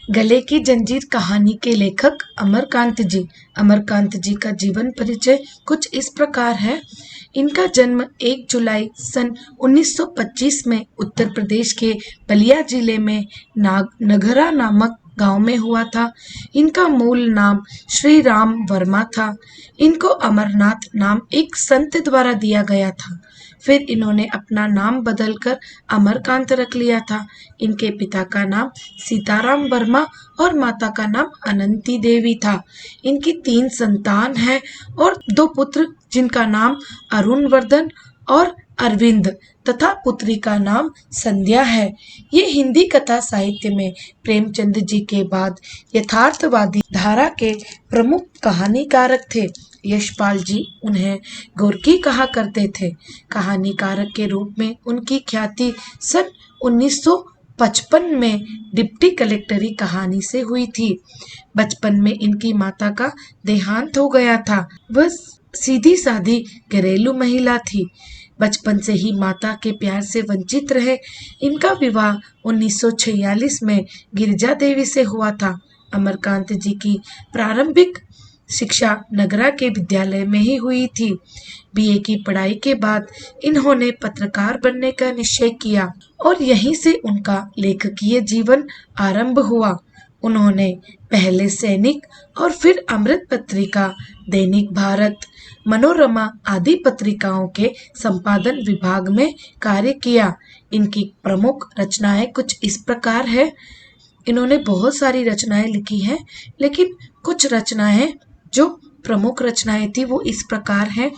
गले की जंजीर कहानी के लेखक अमरकांत जी। अमरकांत जी का जीवन परिचय कुछ इस प्रकार है। इनका जन्म 1 जुलाई सन 1925 में उत्तर प्रदेश के बलिया जिले में नगरा नामक गांव में हुआ था। इनका मूल नाम श्री राम वर्मा था। इनको अमरनाथ नाम एक संत द्वारा दिया गया था। फिर इन्होंने अपना नाम बदलकर अमरकांत रख लिया था। इनके पिता का नाम सीताराम वर्मा और माता का नाम अनंती देवी था। इनकी 3 संतान हैं और 2 पुत्र जिनका नाम अरुणवर्धन और अरविंद तथा पुत्री का नाम संध्या है। ये हिंदी कथा साहित्य में प्रेमचंद जी के बाद यथार्थवादी धारा के प्रमुख कहानीकारक थे। यशपाल जी उन्हें गोरकी कहा करते थे। कहानीकारक के रूप में उनकी ख्याति सन 1955 में डिप्टी कलेक्टरी कहानी से हुई थी। बचपन में इनकी माता का देहांत हो गया था। वह सीधी सादी घरेलू महिला थी। बचपन से ही माता के प्यार से वंचित रहे। इनका विवाह 1946 में गिरिजा देवी से हुआ था। अमरकांत जी की प्रारंभिक शिक्षा नगरा के विद्यालय में ही हुई थी। बीए की पढ़ाई के बाद इन्होंने पत्रकार बनने का निश्चय किया और यहीं से उनका लेखकीय जीवन आरंभ हुआ। उन्होंने पहले सैनिक और फिर अमृत पत्रिका, दैनिक भारत, मनोरमा आदि पत्रिकाओं के संपादन विभाग में कार्य किया। इनकी प्रमुख रचनाएं कुछ इस प्रकार है। इन्होंने बहुत सारी रचनाएं लिखी हैं, लेकिन कुछ रचनाएं जो प्रमुख रचनाएं थी वो इस प्रकार हैं।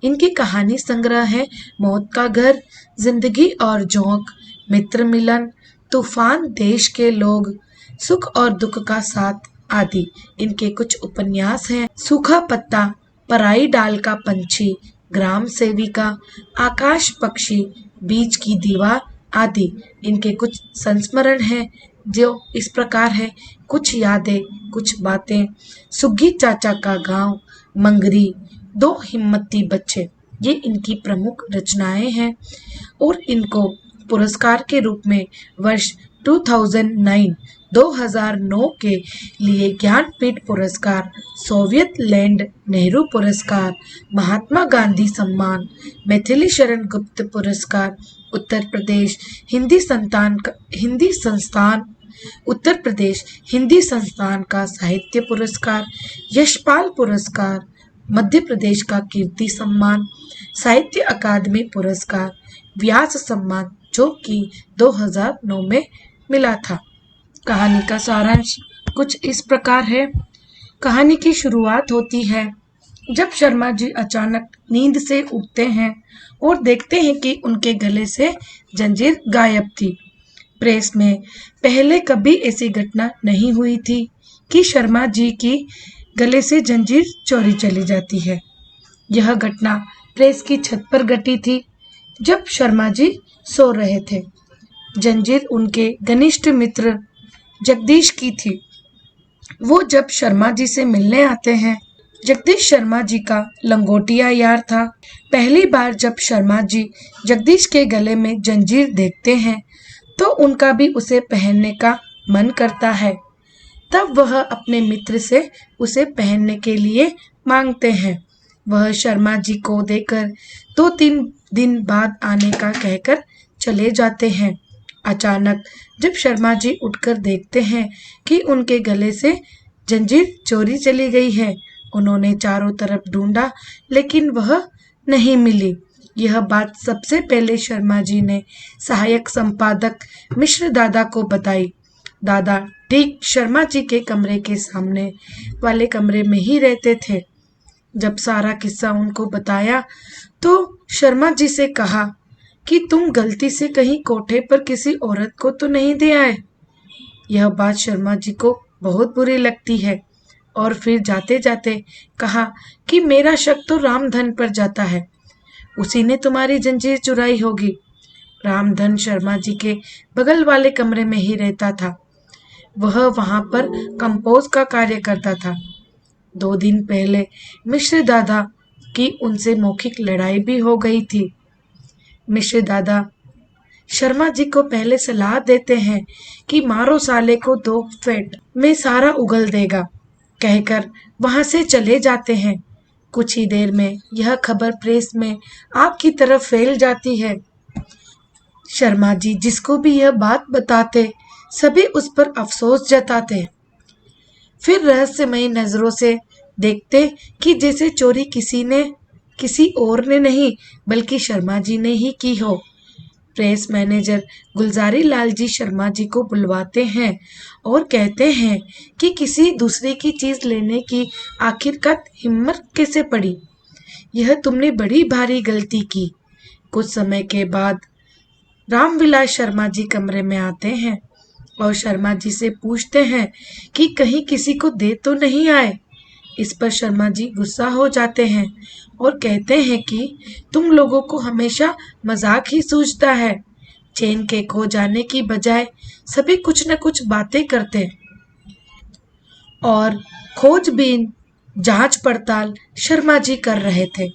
इनकी कहानी संग्रह है मौत का घर, जिंदगी और जोंक, मित्र मिलन, तूफान, देश के लोग, सुख और दुख का साथ आदि। इनके कुछ उपन्यास हैं सूखा पत्ता, पराई डाल का पंछी, ग्राम सेविका, आकाश पक्षी, बीच की दीवार आदि। इनके कुछ संस्मरण हैं जो इस प्रकार है। कुछ यादें, कुछ बातें, सुग्गी चाचा का गांव, मंगरी, 2 हिम्मती बच्चे, ये इनकी प्रमुख रचनाएं हैं। और इनको पुरस्कार के रूप में वर्ष 2009 के लिए ज्ञानपीठ पुरस्कार, सोवियत लैंड नेहरू पुरस्कार, महात्मा गांधी सम्मान, मैथिली शरण गुप्त पुरस्कार, उत्तर प्रदेश हिंदी संस्थान का साहित्य पुरस्कार, यशपाल पुरस्कार, मध्य प्रदेश का कीर्ति सम्मान, साहित्य अकादमी पुरस्कार, व्यास सम्मान, जो कि 2009 में मिला था। कहानी का सारांश कुछ इस प्रकार है। कहानी की शुरुआत होती है जब शर्मा जी अचानक नींद से उठते हैं और देखते हैं कि उनके गले से जंजीर गायब थी। प्रेस में पहले कभी ऐसी घटना नहीं हुई थी कि शर्मा जी की गले से जंजीर चोरी चली जाती है। यह घटना प्रेस की छत पर घटी थी जब शर्मा जी सो रहे थे। जंजीर उनके घनिष्ठ मित्र जगदीश की थी। वो जब शर्मा जी से मिलने आते हैं, जगदीश शर्मा जी का लंगोटिया यार था। पहली बार जब शर्मा जी जगदीश के गले में जंजीर देखते हैं तो उनका भी उसे पहनने का मन करता है। तब वह अपने मित्र से उसे पहनने के लिए मांगते हैं। वह शर्मा जी को देकर 2-3 दिन बाद आने का कहकर चले जाते हैं। अचानक जब शर्मा जी उठकर देखते हैं कि उनके गले से जंजीर चोरी चली गई है। उन्होंने चारों तरफ ढूंढा लेकिन वह नहीं मिली। यह बात सबसे पहले शर्मा जी ने सहायक संपादक मिश्र दादा को बताई। दादा ठीक शर्मा जी के कमरे के सामने वाले कमरे में ही रहते थे। जब सारा किस्सा उनको बताया तो शर्मा जी से कहा कि तुम गलती से कहीं कोठे पर किसी औरत को तो नहीं दे आए। यह बात शर्मा जी को बहुत बुरी लगती है और फिर जाते जाते कहा कि मेरा शक तो रामधन पर जाता है, उसी ने तुम्हारी जंजीर चुराई होगी। रामधन शर्मा जी के बगल वाले कमरे में ही रहता था। वह वहां पर कंपोज का कार्य करता था। 2 दिन पहले मिश्र दादा की उनसे मौखिक लड़ाई भी हो गई थी। मिश्र दादा शर्मा जी को पहले सलाह देते हैं कि मारो साले को 2 फेट में सारा उगल देगा, कहकर वहां से चले जाते हैं। कुछ ही देर में यह खबर प्रेस में आग की तरफ फैल जाती है। शर्मा जी जिसको भी यह बात बताते, सभी उस पर अफसोस जताते। फिर रहस्यमयी नजरों से देखते कि जैसे चोरी किसी और ने नहीं बल्कि शर्मा जी ने ही की हो। प्रेस मैनेजर गुलजारी लाल जी शर्मा जी को बुलवाते हैं और कहते हैं कि किसी दूसरे की चीज लेने की आखिरकार हिम्मत कैसे पड़ी, यह तुमने बड़ी भारी गलती की। कुछ समय के बाद रामविलास शर्मा जी कमरे में आते हैं और शर्मा जी से पूछते हैं कि कहीं किसी को दे तो नहीं आए। इस पर शर्मा जी गुस्सा हो जाते हैं और कहते हैं कि तुम लोगों को हमेशा मजाक ही सूझता है। चेन के खो जाने की बजाय सभी कुछ न कुछ बातें करते और खोजबीन जांच पड़ताल शर्मा जी कर रहे थे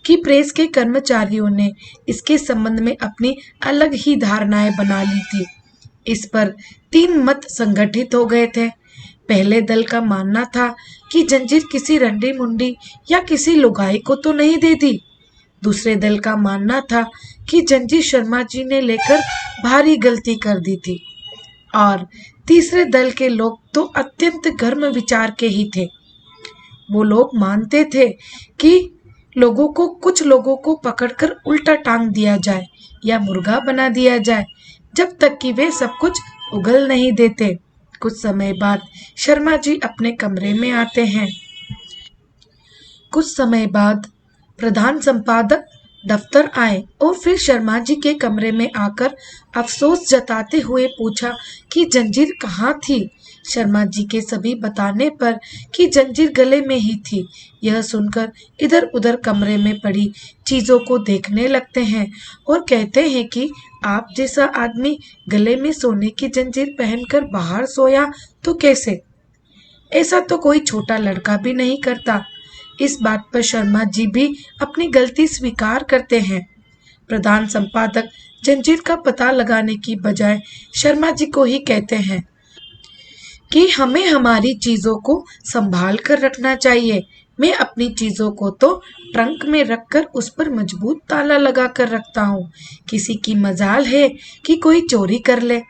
कि प्रेस के कर्मचारियों ने इसके संबंध में अपनी अलग ही धारणाएं बना ली थी। इस पर 3 मत संगठित हो गए थे। पहले दल का मानना था कि जंजीर किसी रंडी मुंडी या किसी लुगाई को तो नहीं दे दी। दूसरे दल का मानना था कि जंजीर शर्मा जी ने लेकर भारी गलती कर दी थी। और तीसरे दल के लोग तो अत्यंत गर्म विचार के ही थे। वो लोग मानते थे कि कुछ लोगों को पकड़कर उल्टा टांग दिया जाए या मुर्गा बना दिया जाए, जब तक कि वे सब कुछ उगल नहीं देते। कुछ समय बाद शर्मा जी अपने कमरे में आते हैं। कुछ समय बाद प्रधान संपादक दफ्तर आए और फिर शर्मा जी के कमरे में आकर अफसोस जताते हुए पूछा कि जंजीर कहाँ थी। शर्मा जी के सभी बताने पर कि जंजीर गले में ही थी, यह सुनकर इधर उधर कमरे में पड़ी चीजों को देखने लगते हैं और कहते हैं कि आप जैसा आदमी गले में सोने की जंजीर पहनकर बाहर सोया तो कैसे? ऐसा तो कोई छोटा लड़का भी नहीं करता। इस बात पर शर्मा जी भी अपनी गलती स्वीकार करते हैं। प्रधान संपादक जंजीर का पता लगाने की बजाय शर्मा जी को ही कहते हैं कि हमें हमारी चीजों को संभाल कर रखना चाहिए। मैं अपनी चीजों को तो ट्रंक में रखकर उस पर मजबूत ताला लगा कर रखता हूँ। किसी की मजाल है कि कोई चोरी कर ले।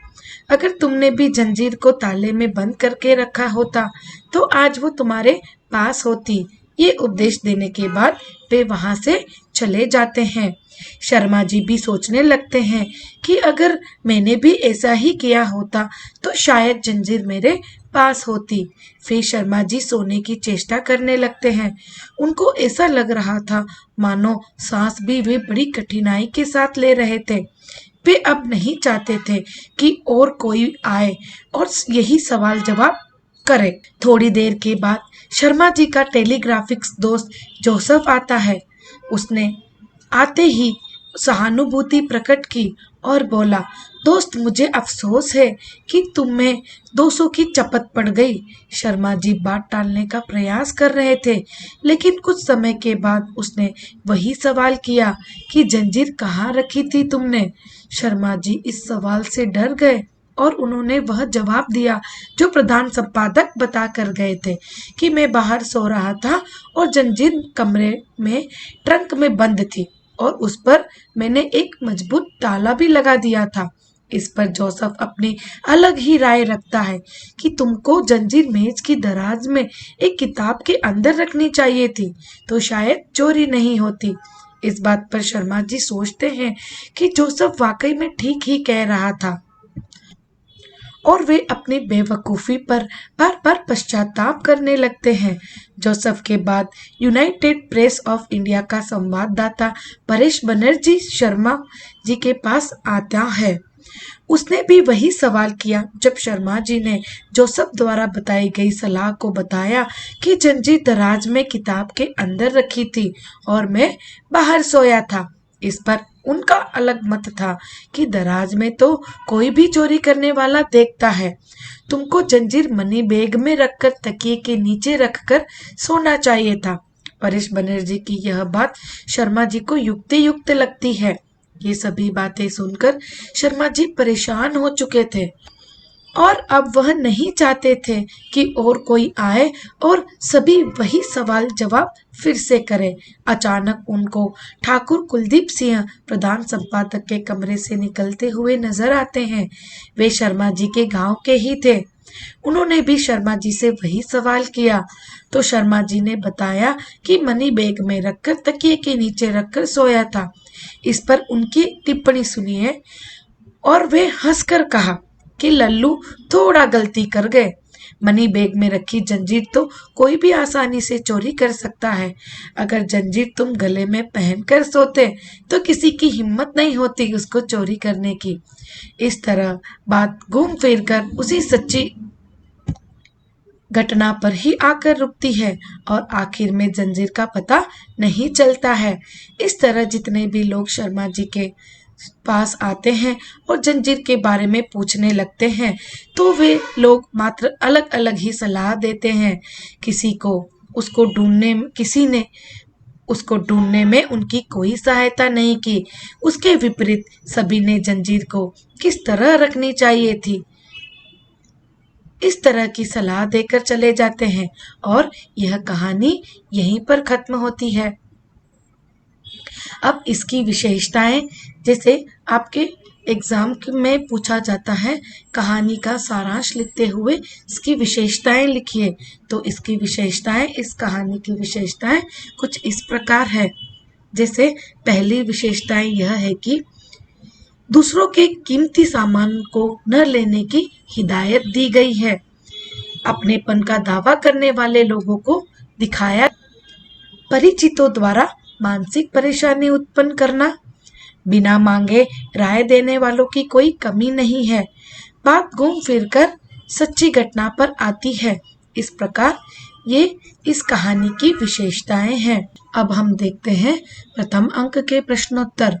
अगर तुमने भी जंजीर को ताले में बंद करके रखा होता तो आज वो तुम्हारे पास होती। ये उपदेश देने के बाद वे वहां से चले जाते हैं। शर्मा जी भी सोचने लगते हैं कि अगर मैंने भी ऐसा ही किया होता तो शायद जंजीर मेरे पास होती। फिर शर्मा जी सोने की चेष्टा करने लगते हैं। उनको ऐसा लग रहा था मानो सांस भी वे बड़ी कठिनाई के साथ ले रहे थे। वे अब नहीं चाहते थे कि और कोई आए और यही सवाल जवाब करे। थोड़ी देर के बाद शर्मा जी का टेलीग्राफिक्स दोस्त जोसेफ आता है। उसने आते ही सहानुभूति प्रकट की और बोला, दोस्त मुझे अफसोस है कि तुम्हें 200 की चपत पड़ गई। शर्मा जी बात टालने का प्रयास कर रहे थे, लेकिन कुछ समय के बाद उसने वही सवाल किया कि जंजीर कहाँ रखी थी तुमने। शर्मा जी इस सवाल से डर गए और उन्होंने वह जवाब दिया जो प्रधान संपादक बता कर गए थे कि मैं बाहर सो रहा था और जंजीर कमरे में ट्रंक में बंद थी और उस पर मैंने एक मजबूत ताला भी लगा दिया था। इस पर जोसेफ अपनी अलग ही राय रखता है कि तुमको जंजीर मेज की दराज में एक किताब के अंदर रखनी चाहिए थी, तो शायद चोरी नहीं होती। इस बात पर शर्मा जी सोचते हैं कि जोसेफ वाकई में ठीक ही कह रहा था और वे अपनी बेवकूफ़ी पर बार बार पश्चाताप करने लगते हैं। जोसेफ के बाद यूनाइटेड प्रेस ऑफ इंडिया का संवाददाता परेश बनर्जी शर्मा जी के पास आता है। उसने भी वही सवाल किया जब शर्मा जी ने जोसेफ द्वारा बताई गई सलाह को बताया कि जंजीर दराज में किताब के अंदर रखी थी और मैं बाहर सोया था। इस पर उनका अलग मत था कि दराज में तो कोई भी चोरी करने वाला देखता है। तुमको जंजीर मनी बैग में रखकर तकिए के नीचे रखकर सोना चाहिए था। परेश बनर्जी की यह बात शर्मा जी को युक्ति युक्त लगती है। ये सभी बातें सुनकर शर्मा जी परेशान हो चुके थे और अब वह नहीं चाहते थे कि और कोई आए और सभी वही सवाल जवाब फिर से करे। अचानक उनको ठाकुर कुलदीप सिंह प्रधान संपादक के कमरे से निकलते हुए नजर आते हैं। वे शर्मा जी के गांव के ही थे। उन्होंने भी शर्मा जी से वही सवाल किया तो शर्मा जी ने बताया कि मनी बैग में रखकर तकिए के नीचे रखकर सोया था। इस पर उनकी टिप्पणी सुनिए। और वे हंसकर कहा कि लल्लू थोड़ा गलती कर गए। मनी बैग में रखी जंजीर तो कोई भी आसानी से चोरी कर सकता है। अगर जंजीर तुम गले में पहनकर सोते तो किसी की हिम्मत नहीं होती उसको चोरी करने की। इस तरह बात घूम फिर कर उसी सच्ची घटना पर ही आकर रुकती है और आखिर में जंजीर का पता नहीं चलता है। इस तरह जितने भी लोग शर्मा जी के पास आते हैं और जंजीर के बारे में पूछने लगते हैं तो वे लोग मात्र अलग अलग ही सलाह देते हैं। किसी ने उसको ढूंढने में उनकी कोई सहायता नहीं की। उसके विपरीत सभी ने जंजीर को किस तरह रखनी चाहिए थी इस तरह की सलाह देकर चले जाते हैं और यह कहानी यहीं पर खत्म होती है। अब इसकी विशेषताएं, जैसे आपके एग्जाम में पूछा जाता है कहानी का सारांश लिखते हुए इसकी विशेषताएं लिखिए, तो इसकी विशेषताएं, इस कहानी की विशेषताएं कुछ इस प्रकार है। जैसे पहली विशेषताएं यह है कि दूसरों के कीमती सामान को न लेने की हिदायत दी गई है। अपनेपन का दावा करने वाले लोगों को दिखाया, परिचितों द्वारा मानसिक परेशानी उत्पन्न करना, बिना मांगे राय देने वालों की कोई कमी नहीं है। बात घूम फिरकर सच्ची घटना पर आती है। इस प्रकार ये इस कहानी की विशेषताएं हैं। अब हम देखते हैं प्रथम अंक के प्रश्नोत्तर।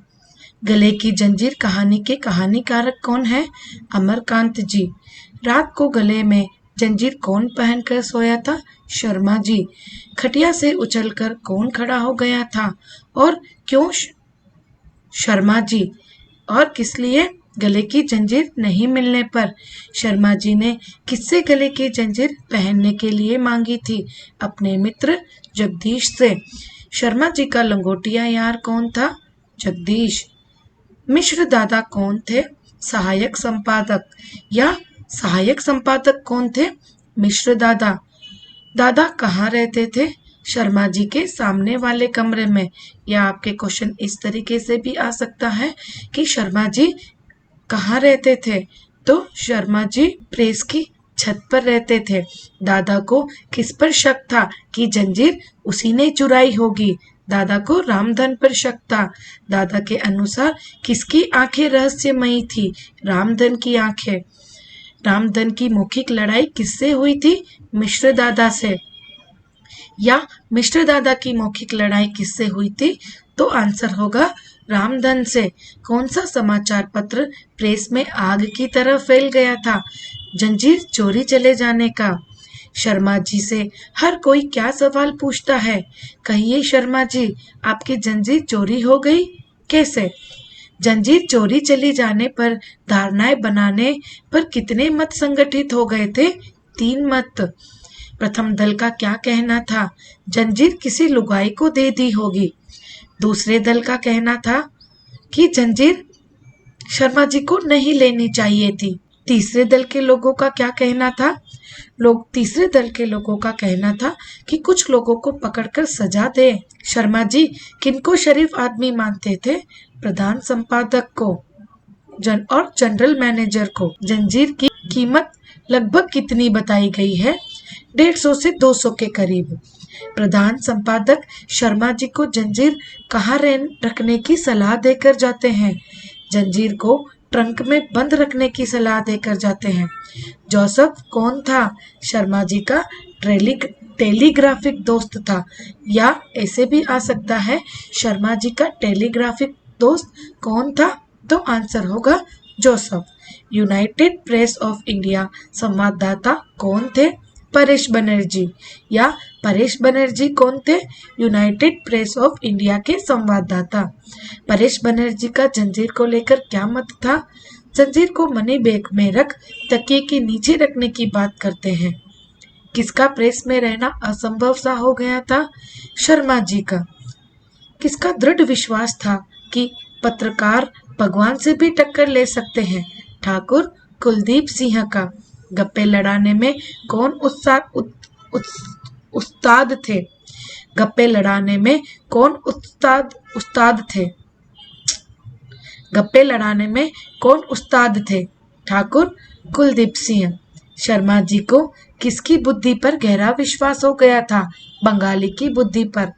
गले की जंजीर कहानी के कहानीकारक कौन है? अमरकांत जी। रात को गले में जंजीर कौन पहनकर सोया था? शर्मा जी। खटिया से उछलकर कौन खड़ा हो गया था और क्यों? शर्मा जी। और किस लिए? गले की जंजीर नहीं मिलने पर शर्मा जी ने किससे गले की जंजीर पहनने के लिए मांगी थी? अपने मित्र जगदीश से। शर्मा जी का लंगोटिया यार कौन था? जगदीश। मिश्र दादा कौन थे? सहायक संपादक। या सहायक संपादक कौन थे? मिश्र दादा। दादा कहाँ रहते थे? शर्मा जी के सामने वाले कमरे में। या आपके क्वेश्चन इस तरीके से भी आ सकता है कि शर्मा जी कहाँ रहते थे? तो शर्मा जी प्रेस की छत पर रहते थे। दादा को किस पर शक था कि जंजीर उसी ने चुराई होगी? दादा को रामधन पर शक था। दादा के अनुसार किसकी आंखें रहस्यमयी थी? रामधन की आंखें। रामधन की मौखिक लड़ाई किससे हुई थी? मिश्र दादा से। या मिश्र दादा की मौखिक लड़ाई किससे हुई थी? तो आंसर होगा रामधन से। कौन सा समाचार पत्र प्रेस में आग की तरह फैल गया था? जंजीर चोरी चले जाने का। शर्मा जी से हर कोई क्या सवाल पूछता है? कहिए शर्मा जी, आपकी जंजीर चोरी हो गई? कैसे? जंजीर चोरी चली जाने पर धारणाएं बनाने पर कितने मत संगठित हो गए थे? 3 मत। प्रथम दल का क्या कहना था? जंजीर किसी लुगाई को दे दी होगी। दूसरे दल का कहना था कि जंजीर शर्मा जी को नहीं लेनी चाहिए थी। तीसरे दल के लोगों का क्या कहना था? तीसरे दल के लोगों का कहना था कि कुछ लोगों को पकड़कर सजा दे। शर्मा जी किनको शरीफ आदमी मानते थे? प्रधान संपादक को और जनरल मैनेजर को। जंजीर की कीमत लगभग कितनी बताई गई है? 150 से 200 के करीब। प्रधान संपादक शर्मा जी को जंजीर कहाँ रखने की सलाह देकर जाते हैं? जंजीर को ट्रंक में बंद रखने की सलाह देकर जाते हैं। जोसेफ कौन था? शर्मा जी का टेलीग्राफिक दोस्त था। या ऐसे भी आ सकता है शर्मा जी का टेलीग्राफिक दोस्त कौन था? तो आंसर होगा Joseph. United press of India संवाददाता कौन थे? परेश बनर्जी। या परेश बनर्जी कौन थे? यूनाइटेड प्रेस ऑफ इंडिया के संवाददाता। परेश बनर्जी का जंजीर को लेकर क्या मत था? जंजीर को मनी बैग में रख तकिए के नीचे रखने की बात करते हैं। किसका प्रेस में रहना असंभव सा हो गया था? शर्मा जी का। किसका दृढ़ विश्वास था कि पत्रकार भगवान से भी टक्कर ले सकते हैं? ठाकुर कुलदीप सिंह का। गप्पे लड़ाने में कौन उस्ताद थे? गप्पे लड़ाने में कौन उस्ताद थे? गप्पे लड़ाने में कौन उस्ताद थे? ठाकुर कुलदीप सिंह। शर्मा जी को किसकी बुद्धि पर गहरा विश्वास हो गया था? बंगाली की बुद्धि पर।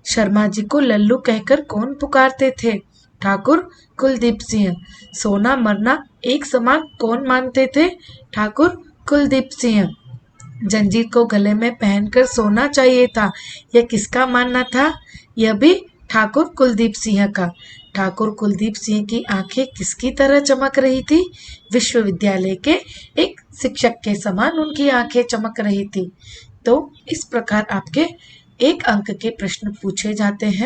शर्मा जी को लल्लू कहकर कौन पुकारते थे? ठाकुर कुलदीप सिंह। सोना मरना एक समान कौन मानते थे? ठाकुर कुलदीप सिंह। जंजीर को गले में पहनकर सोना चाहिए था, यह किसका मानना था? यह भी ठाकुर कुलदीप सिंह का। ठाकुर कुलदीप सिंह की आंखें किसकी तरह चमक रही थी? विश्वविद्यालय के एक शिक्षक के समान उनकी आंखें चमक रही थी। तो इस प्रकार आपके 1 अंक के प्रश्न पूछे जाते हैं।